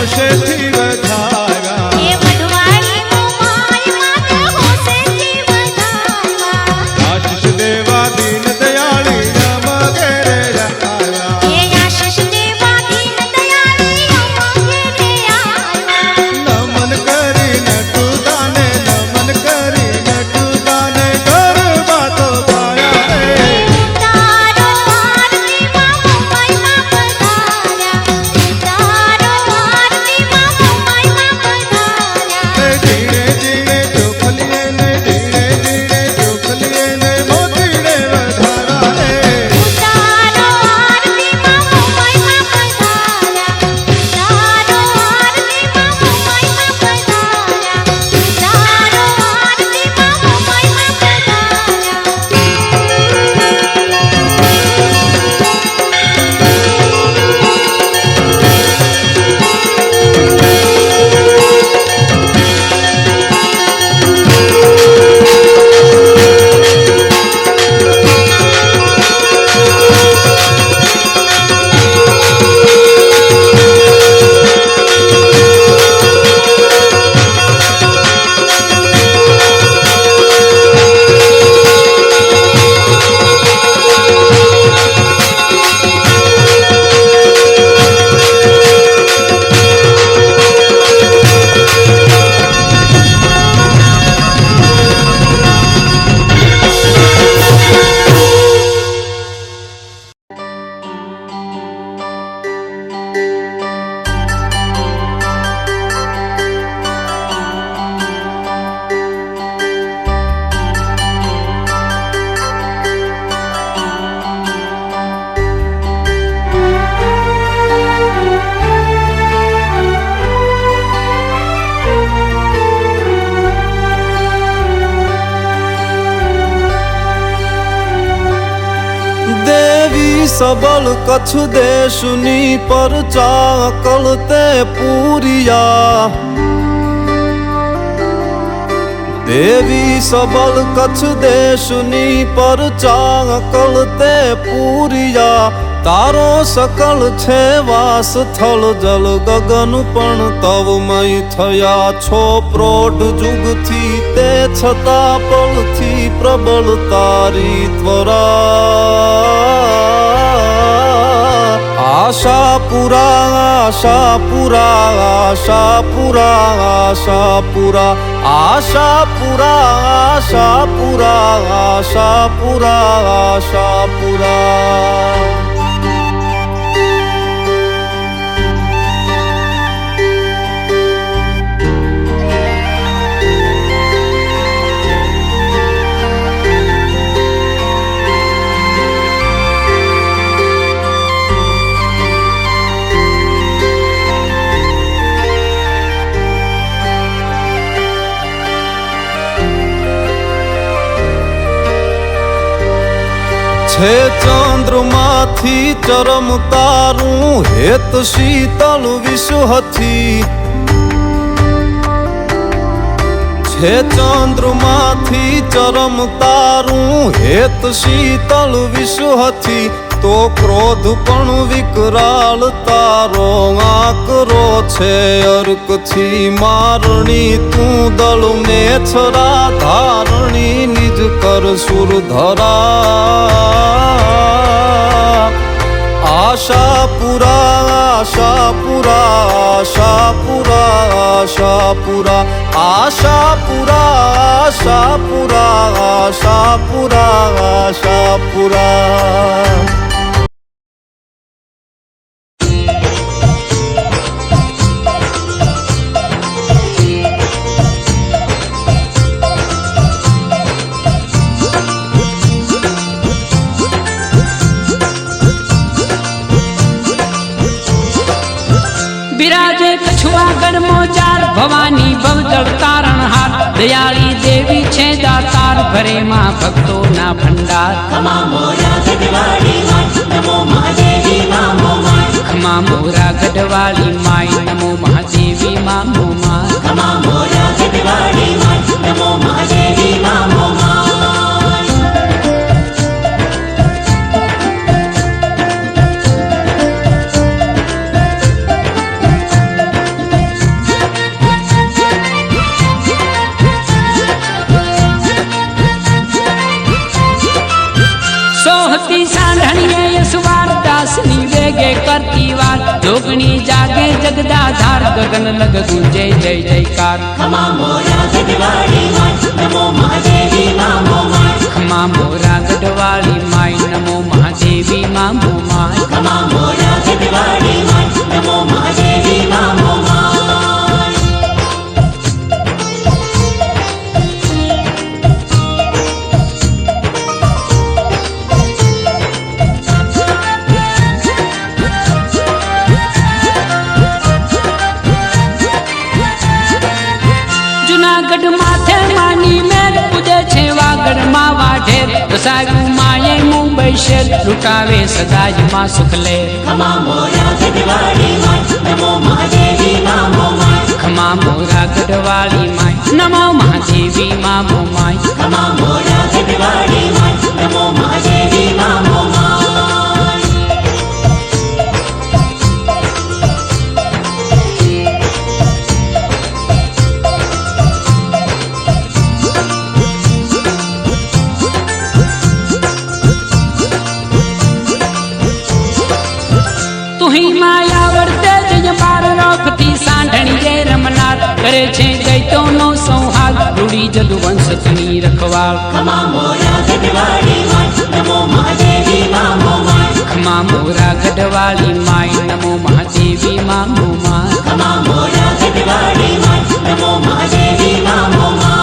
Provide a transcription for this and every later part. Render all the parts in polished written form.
હોશેથી વધારા એ વઢવાણી મોમાઈ માતે હોશેથી વધારા આશીષ દેવા દીન દયાળી રામ ઘેરે આવ્યા એ આશીષ દેવા દીન દયાળી રામ ઘેરે આવ્યા નમન કરી નટુદાને નમન કરી નટુદાને ગરબા તો ગાયા રે તારો આરતીમાં મોમાઈમાં પધાર્યા તારો આરતીમાં મોમાઈમાં પધાર્યા ધીરે ધીરે ચોખલીએ ને ધીરે ધીરે ચોખલીએ ને મોતીડે વધારા રે તારો આરતીમાં મોમાઈમાં પધાર્યા તારો આરતીમાં મોમાઈમાં પધાર્યા તારો આરતીમાં મોમાઈમાં सबल कच्छ देशनी पर चाकलते पूरिया देवी सबल कच्छ देशनी पर चाकलते पूरिया तारो सकल छे वास थल जल गगन पण तवमय थया छो प्रोढ़ जुग थी ते छता पल थी प्रबल तारी त्वरा आशापुरा आशापुरा आशापुरा आशापुरा आशापुरा आशापुरा आशापुरा आशापुरा छे चंद्रमा थी चरम तारू हेत शीतल विश्व थी छे चंद्रमा थी चरम तारू हेत शीतल विश्व थी तो क्रोध पण विकराल तारो आकरो छे अर्क थी मारणी तू दल में छरा धारणी निज कर सुर धरा आशापुरा आशापुरा आशापुरा आशापुरा आशापुरा आशापुरा आशापुरा आशापुरा बिराजे कछुआगढ़ मोचार भवानी भवजल तारण हार दयाली देवी छे दातार भरे मां भक्तो ना भंडार खमा मोरा गढ़वाली माई नमो महादेवी मां मोमाय खमा मोरा गढ़वाली माई नमो महादेवी मां मोमाय खमा मोरा गढ़वाली माई नमो महादेवी मां मोमाय जोगणी जागे जगदाधार गगन लग गूंजे जय जयकार खमा मोरा गढ़वाली माई नमो महादेवी मामो माई खमा मोरा गढ़वाली माई नमो महादेवी मामो माई खमा मोरा गढ़वाली माई नमो महादेवी मामो माई जूनागढ़ माथे मानी मेर पूजे छे वागड़ माँ वाढेर वसाव्યું माये मुंबई शहर लुटावे सदाज माँ सुखले खमा मोरा गढ़वाली माई नमो महादेवी मामो माई खमा मोरा गढ़वाली माई नमो महादेवी मामो माई खमा मोरा गढ़वाली माई नमो महादेवी मामो माई तुही माया वर्ते जय बार रोखती सांढणी जय रमनार करे छे दैतो नो संहार रूड़ी जदुवंश तनी रखवाल खमा मोरा गढ़वाली माई नमो महादेवी मामो माई खमा मोरा गढ़वाली माई नमो महादेवी मामो माई खमा मोरा गढ़वाली माई नमो महादेवी मामो माई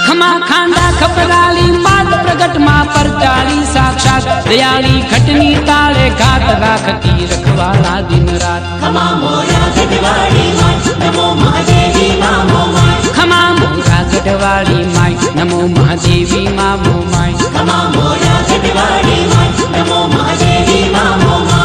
खमा खांडा खपराली मात प्रगट माँ परचाली साक्षात दयाली खटनी ताले घात राखती रखवाला दिन रात खमा मोरा गढ़वाली माई नमो महादेवी मामो माई खमा मोरा गढ़वाली माई नमो महादेवी मामो माई खमा मोरा गढ़वाली माई नमो महादेवी मामो माई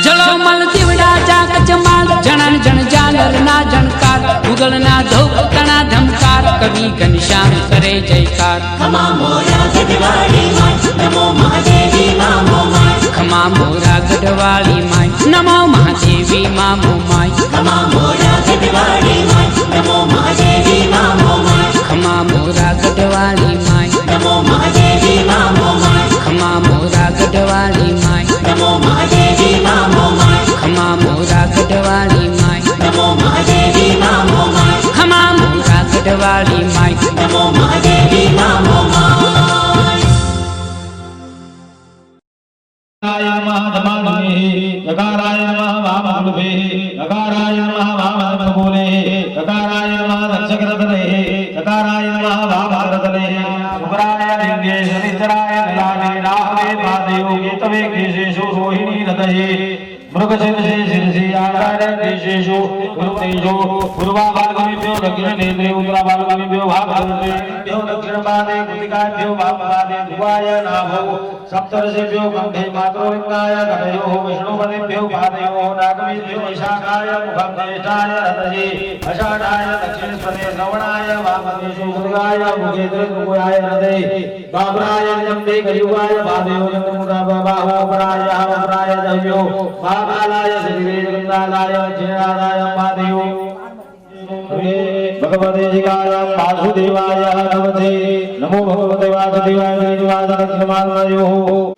जलोमल दिवड़ा जाग जमाल जनन जन जालर ना जनकार गुगल ना धोक तना धमकार कवि घनश्याम करे जयकार खमा मोरा गढ़वाली माई नमो महादेवी मामो माई खमा मोरा गढ़वाली माई नमो महादेवी मामो माई खमा मोरा गढ़वाली माई नमो महादेवी मामो माई खमा मोरा गढ़वाली माई नमो महादेवी मामो माई खमा मोरा गढ़वाली माई नमो महादेवी मामो माई खमा मोरा गढ़वाली माई नमो महादेवी मामो माई खमा मोरा गढ़वाली माई नमो महादेवी मामो माई यकाराय नमः वामकुलभे यकाराय नमः वामकुले यकाराय नमः दक्षकरतले यकाराय नमः वामकरतले शुक्राय दिव्ये शनिचराय दयाले राहवे पादयो केतवे केशेषु रोहिणी रतये मृगशिरसे शिरसि आकारे केशेषु गुरुतेजो पूर्वाभागमेभ्यो दक्षिणनेत्रे उत्तराभागमेभ्यो भागवतेभ्यो दक्षिणपादे कृतिकाभ्यो वामपादे ध्रुवाय नाभो सप्तर्षिभ्यो कंठे मातृलिंगाय गणयोः विष्णुपदेभ्यो पादयोः नागमेभ्यो ईशानाय मुखं ज्येष्ठाय रतये अषाढाय दक्षिणस्पदे श्रवणाय वामदेशो दुर्गाय मुखे त्रिभुजाय हृदये बाबराय जम्बे कलियुगाय पादयो चन्द्रमुखाबाहुपराय हमपराय दह्यो महाकालाय शरीरे जगन्नाथाय दक्षिणादाय पादयो भगवते शिवाय वासुदेवाय नमते नमो भगवते वासुदेवाय श्रीनिवास दक्षिणमार्गयोः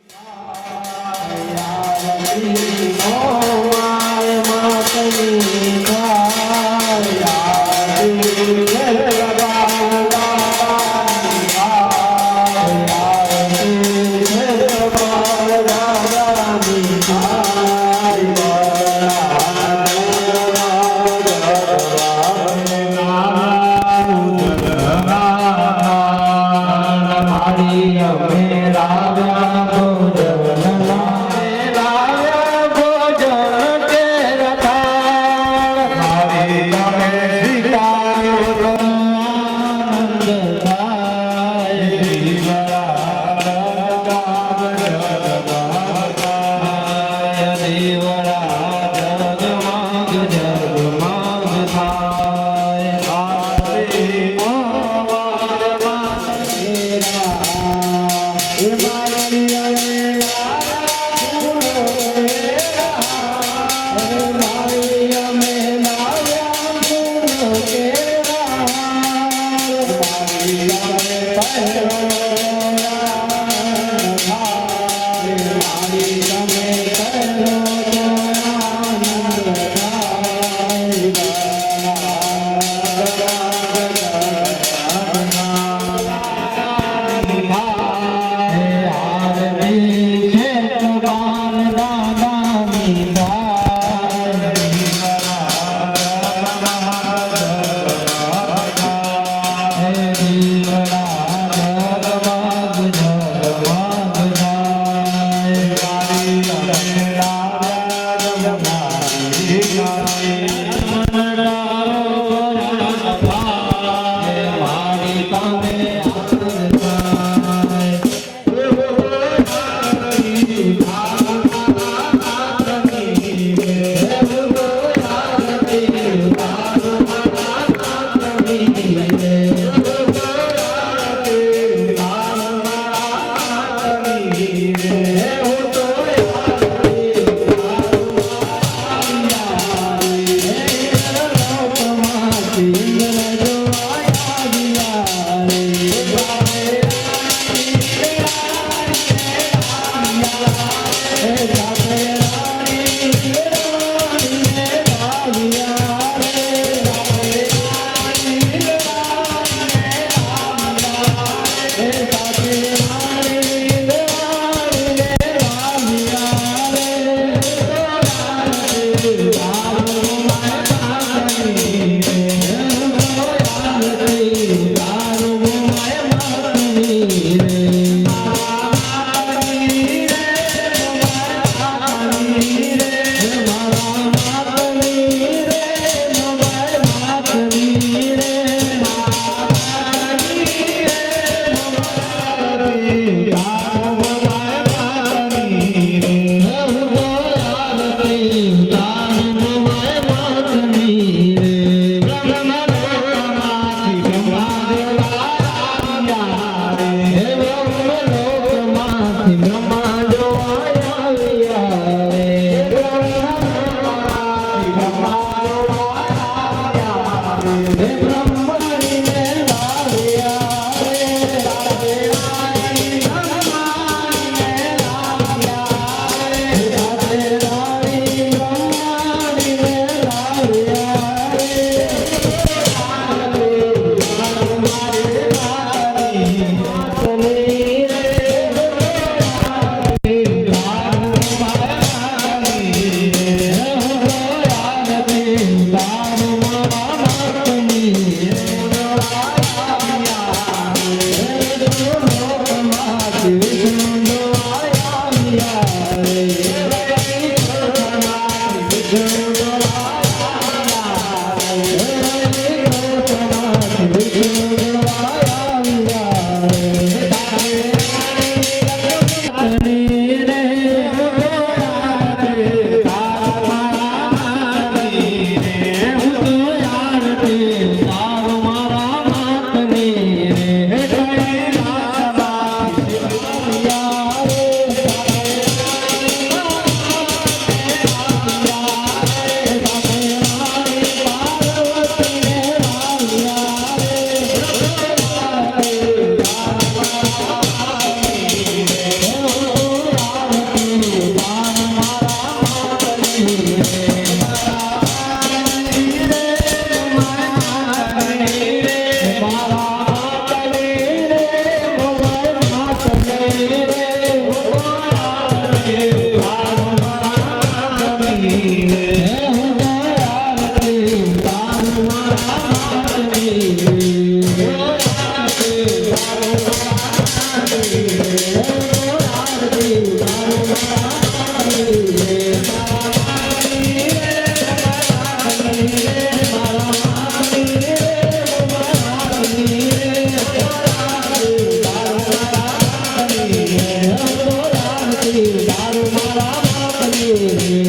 દારૂ મારા બાપની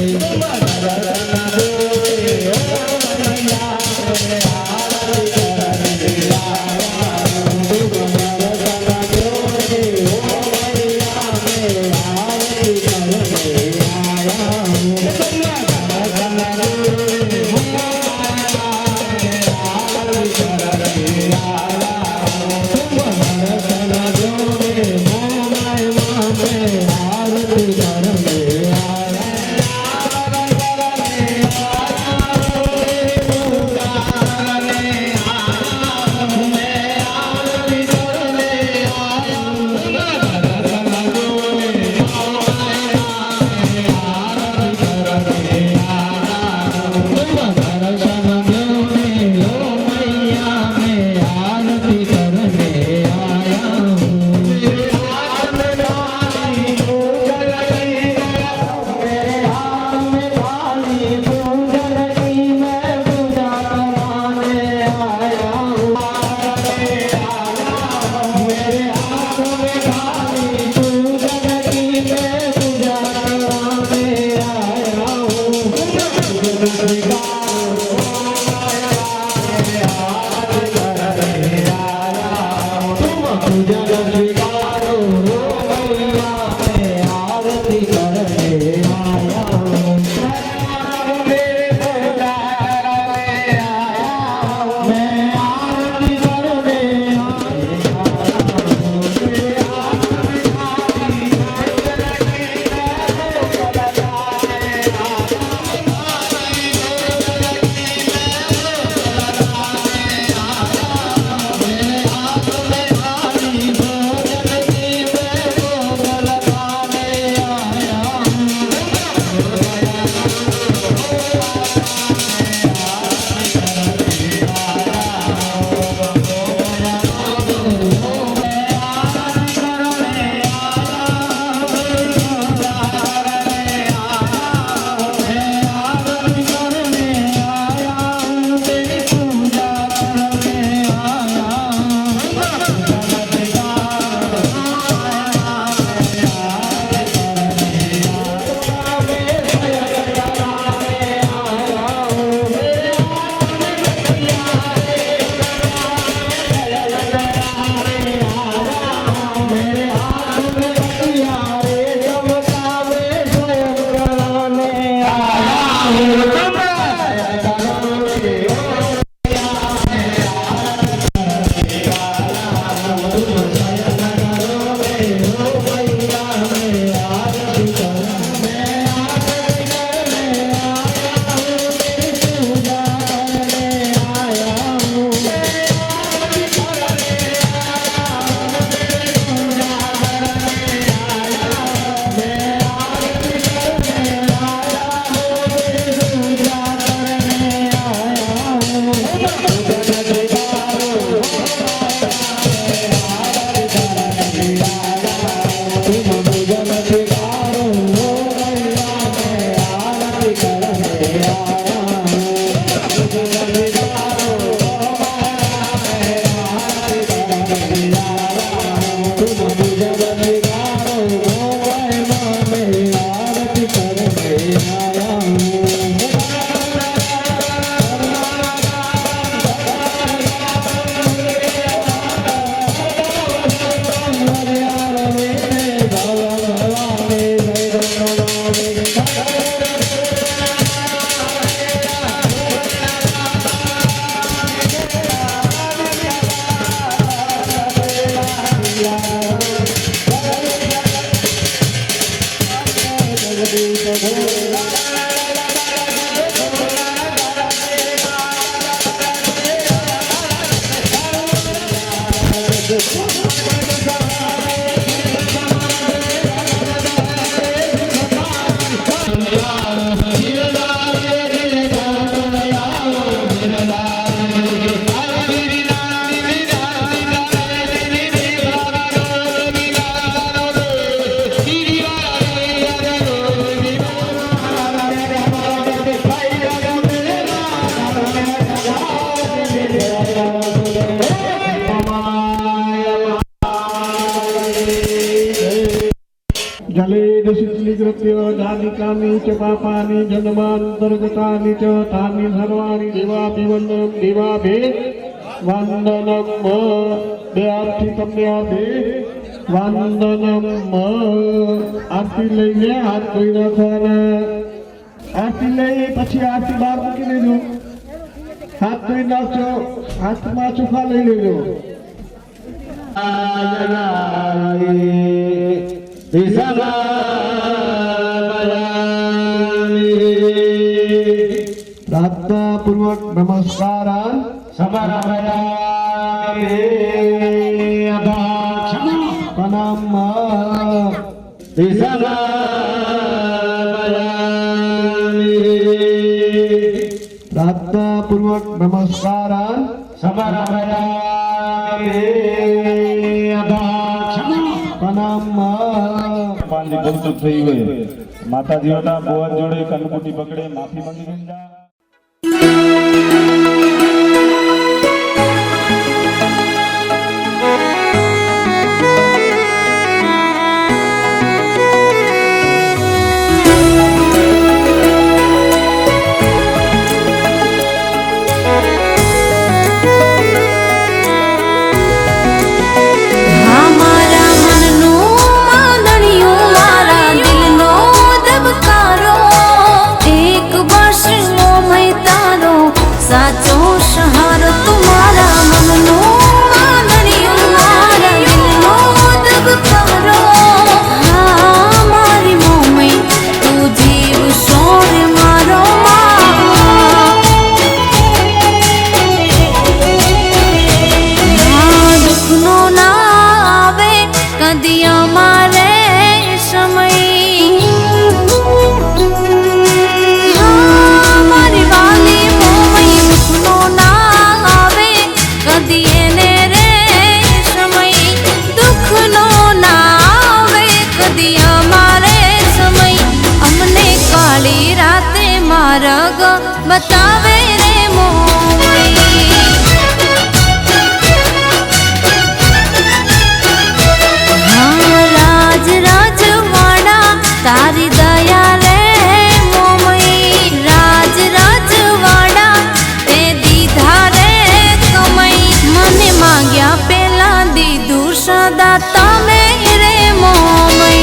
जलेन शीतलीकृत्य धानिकानि च पापानि जन्मान्तर्गतानि च तानि सर्वाणि देवाभिवन्दनं देवाभे वन्दनं બે આરતી તમને આપે વંદનમ આરતી લઈને હાથ ધોઈ નાખવાના આરતી લઈ પછી આરતી બહાર મૂકી દેજો. હાથ ધોઈ નાખજો, હાથમાં ચોખા લઈ લેજો. પ્રાર્થના પૂર્વક નમસ્કાર પ્રણામ. પ્રાર્થના પૂર્વક નમસ્કાર પ્રણામ. પાલની ભૂલચૂક થઈ હોય માતાજીઓના બોવન જોડે કનકુટી પકડે માફી માંગી ગંજા. बतावे रे मोमई हाँ राज राजवाड़ा तारी दया रे मोमई राज राजवाड़ा ते दीधा रे कमई मने मांग्या पेला दीदू सदा तमे रे मोमई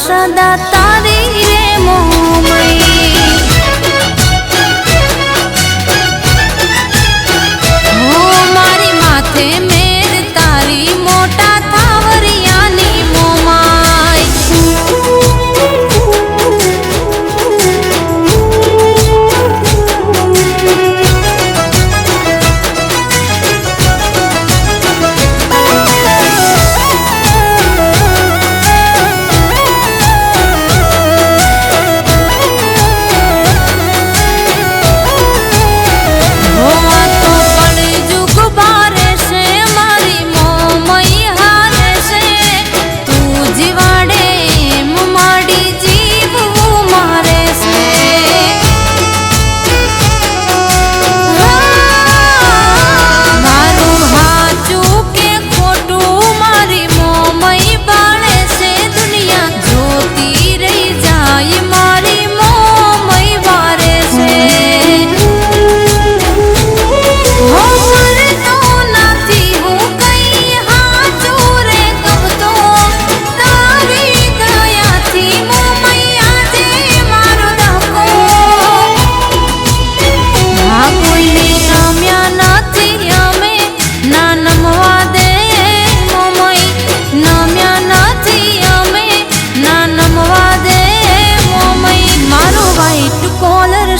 सदा तारी रे मोमई हो मारी माथे मेर तारी मोटा थावरियानी मोमाई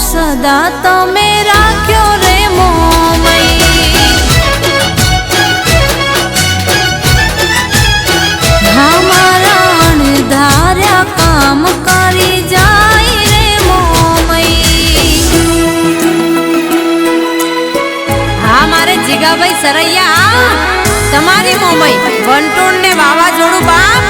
सदा तमे राख्यो रे मोमई हमारा अणधार्या काम करी जाय रे मोमई हमारे जीगाभाई सरैया तमारी मोमई वंटोण ने वावाझोडું बाप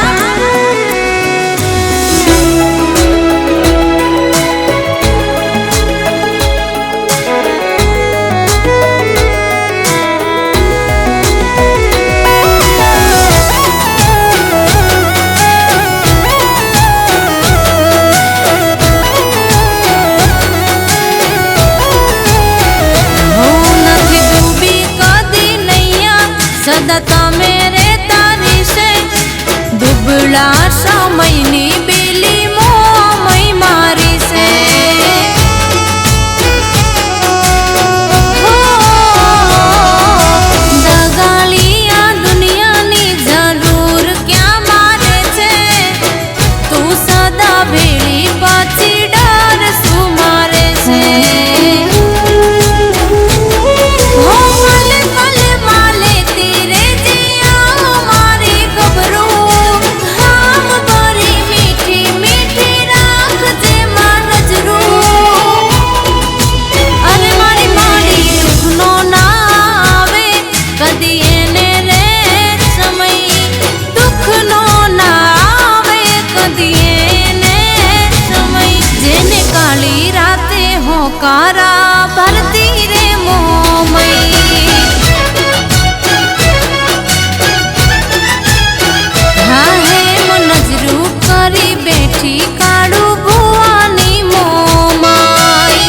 सदा तमे रे तारी से दुबळा समयनी बेली मोमय मारी से हो दगालिया दुनियानी जरूर क्या मारे छे तू सदा भेड़ी पाछी डर सु मारे छे हो माले माले माले तेरे जिया मारी खबरों हम बड़ी मीठी मीठी राख जे मां नजरों अरे मारी मारी दुखनो ना आवे कदी एने रे समय दुखनो ना आवे कदी एने समय जेने काली राते होकारा भरती रे मोमई हाँ है मो नजरू करी बैठी काड़ू भुआनी मोमाई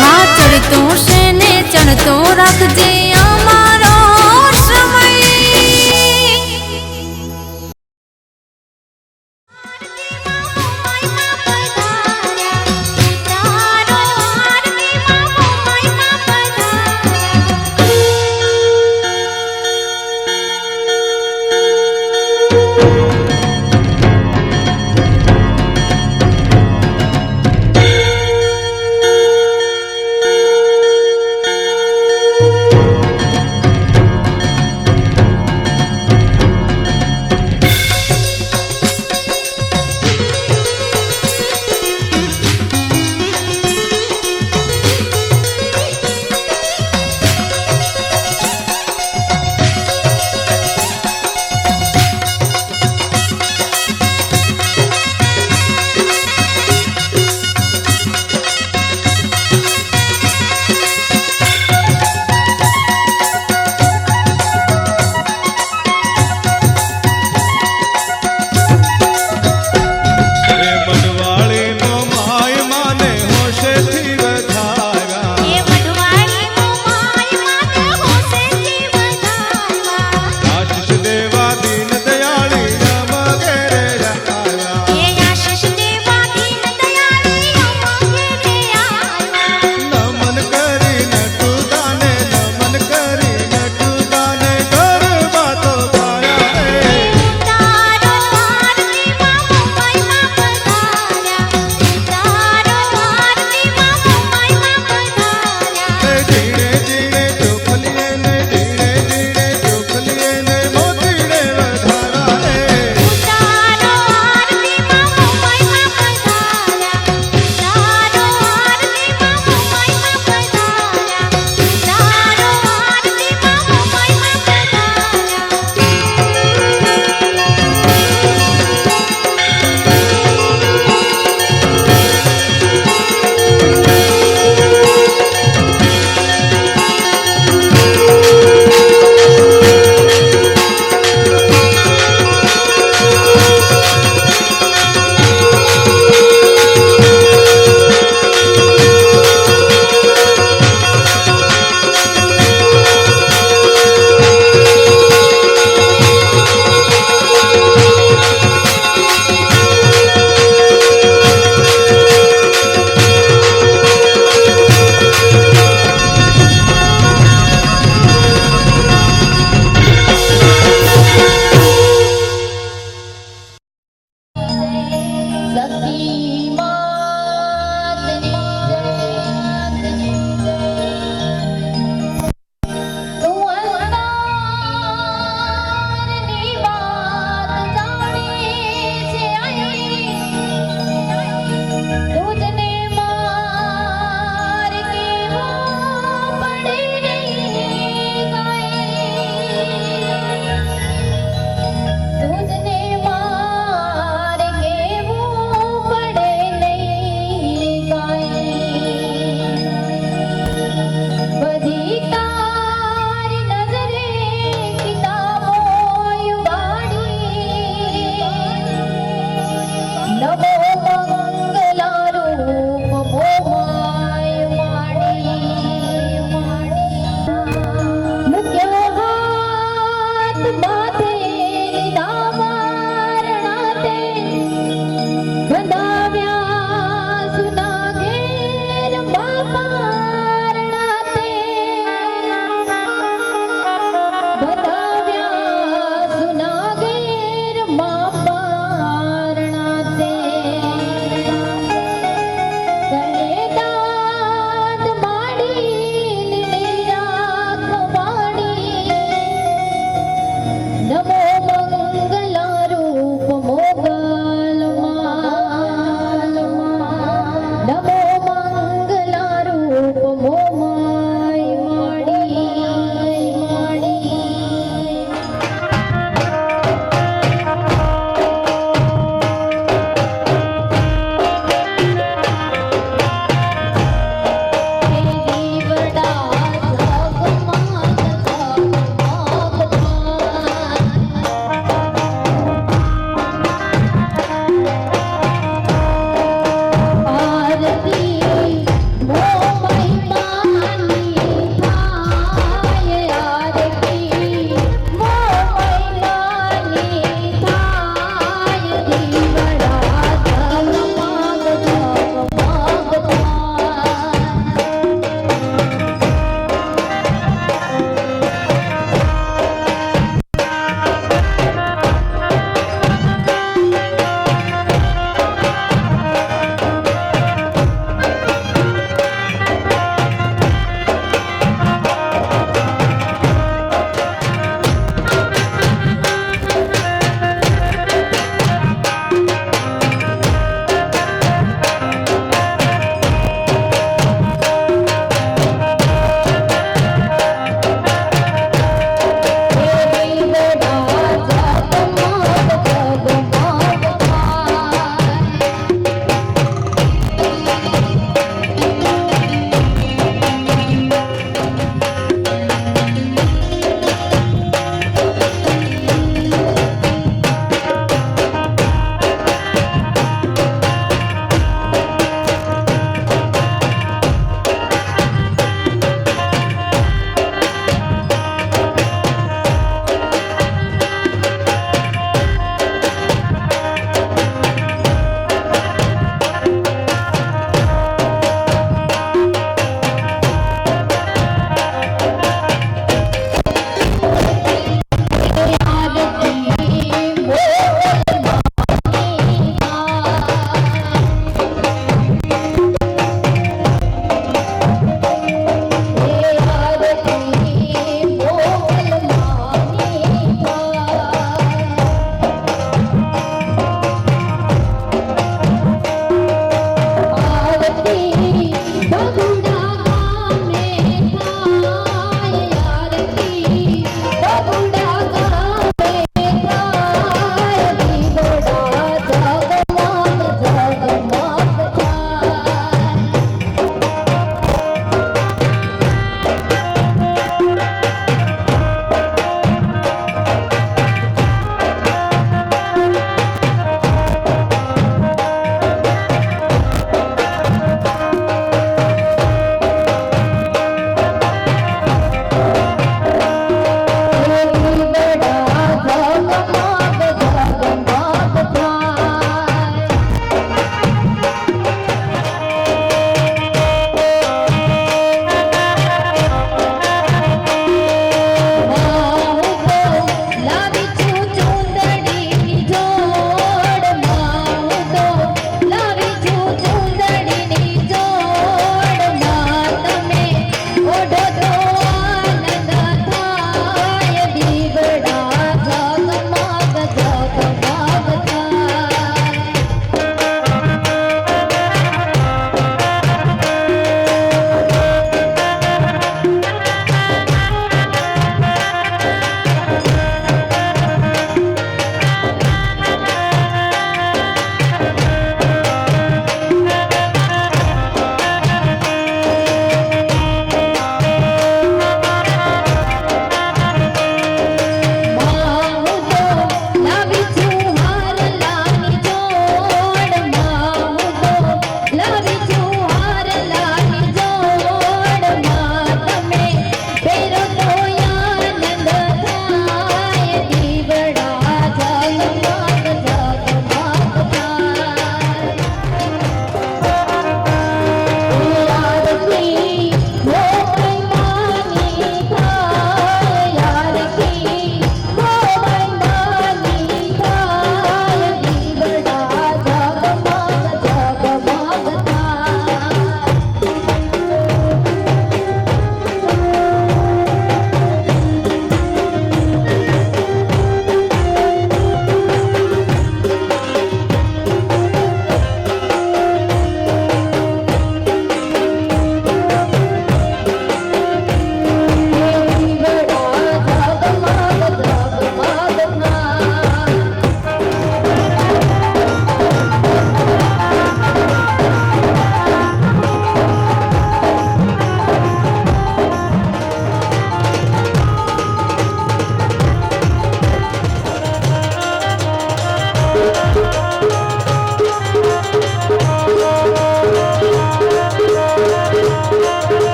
हाँ चढ़तो से ने चढ़तो रख जे अमारो समय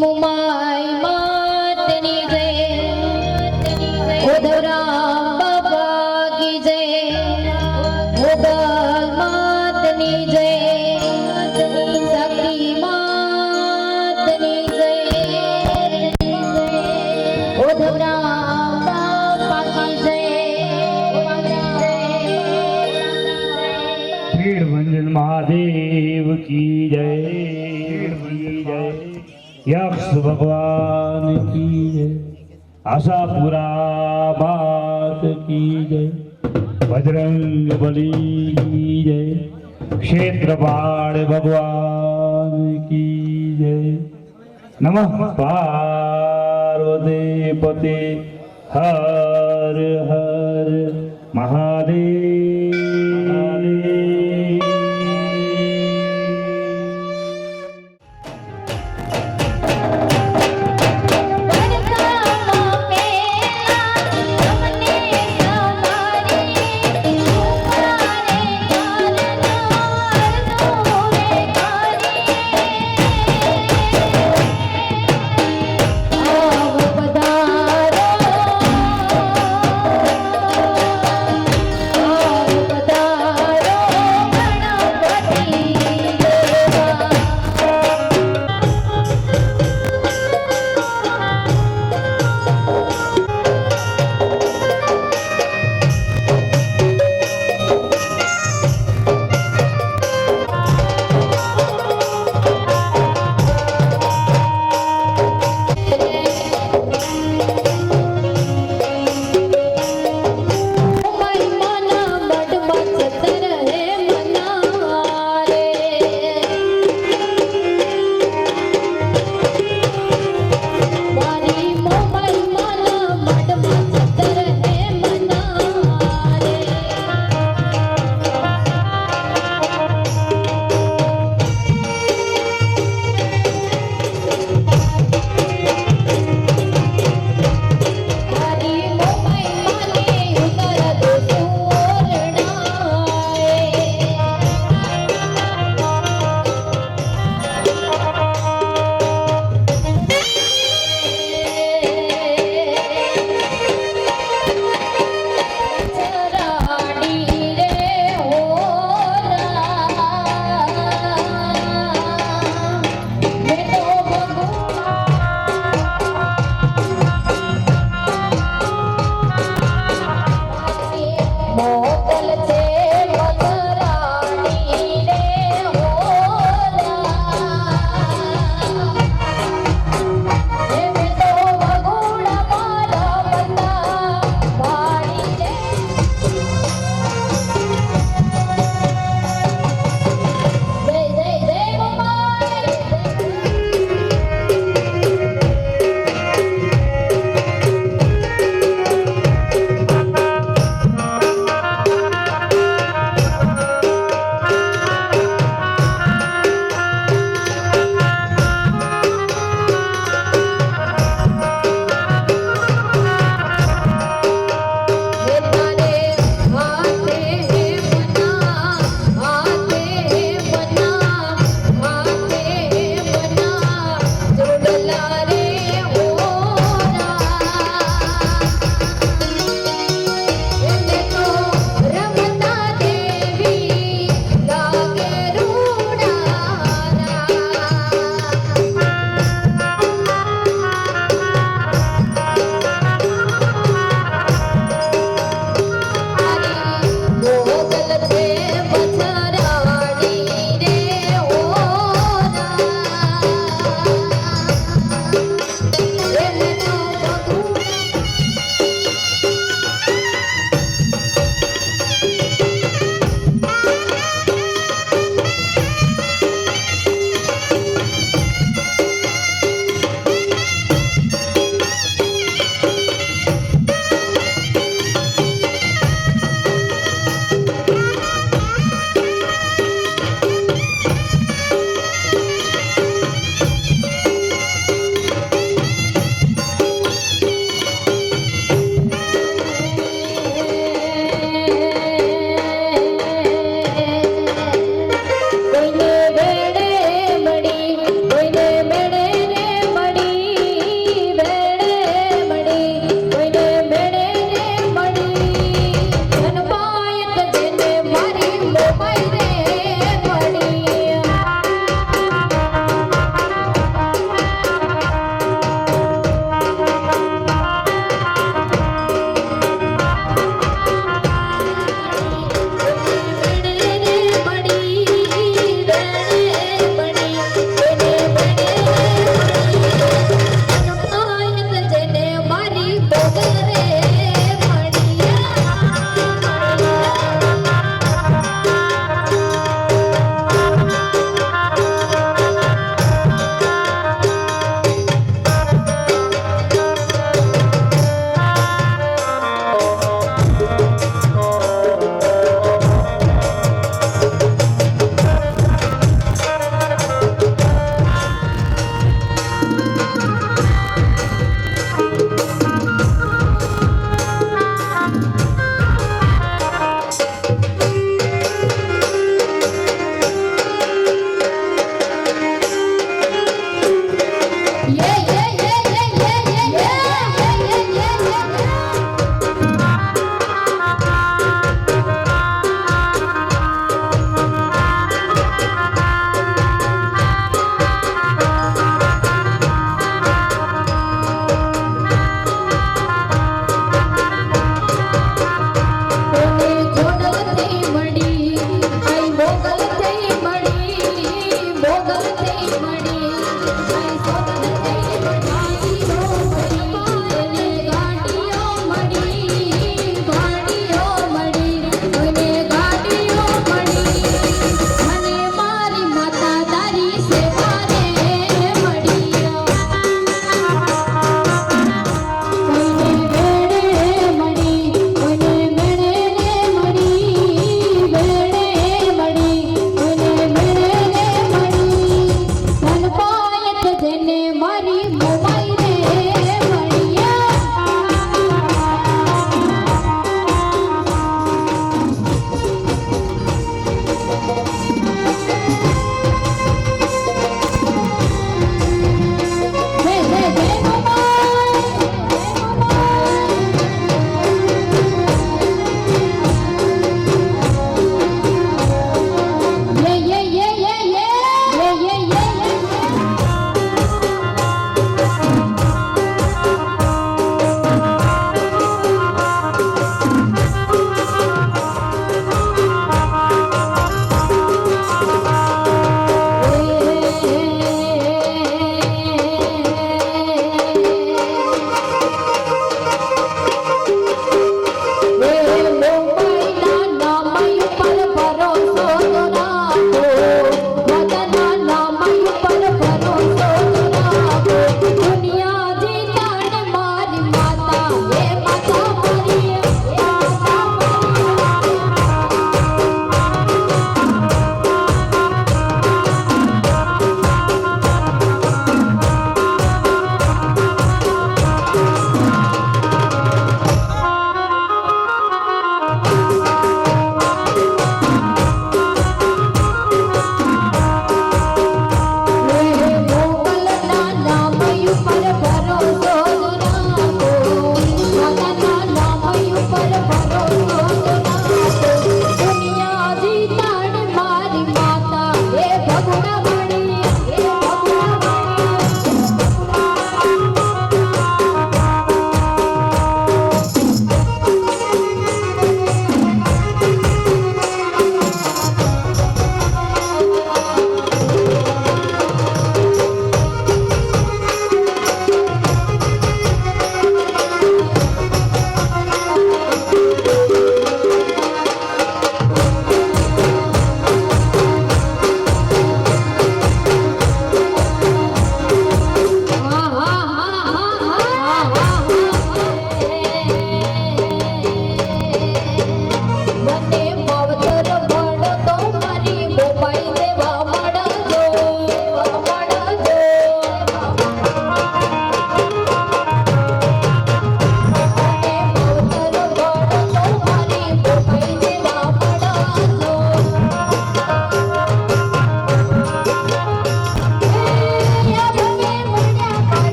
મુમાઈ માતની જય ઉધવરામ બાબા કી જય મોગલ માતની જય શક્તિ માતની જય ઉધવરામ બાબા કી જય भीड़भंजन महादेव की जय यक्ष भगवान की जय आशापुरा बात की जय बजरंग बली की जय क्षेत्रपाल भगवान की जय नमः पार्वती पते हर हर महादेव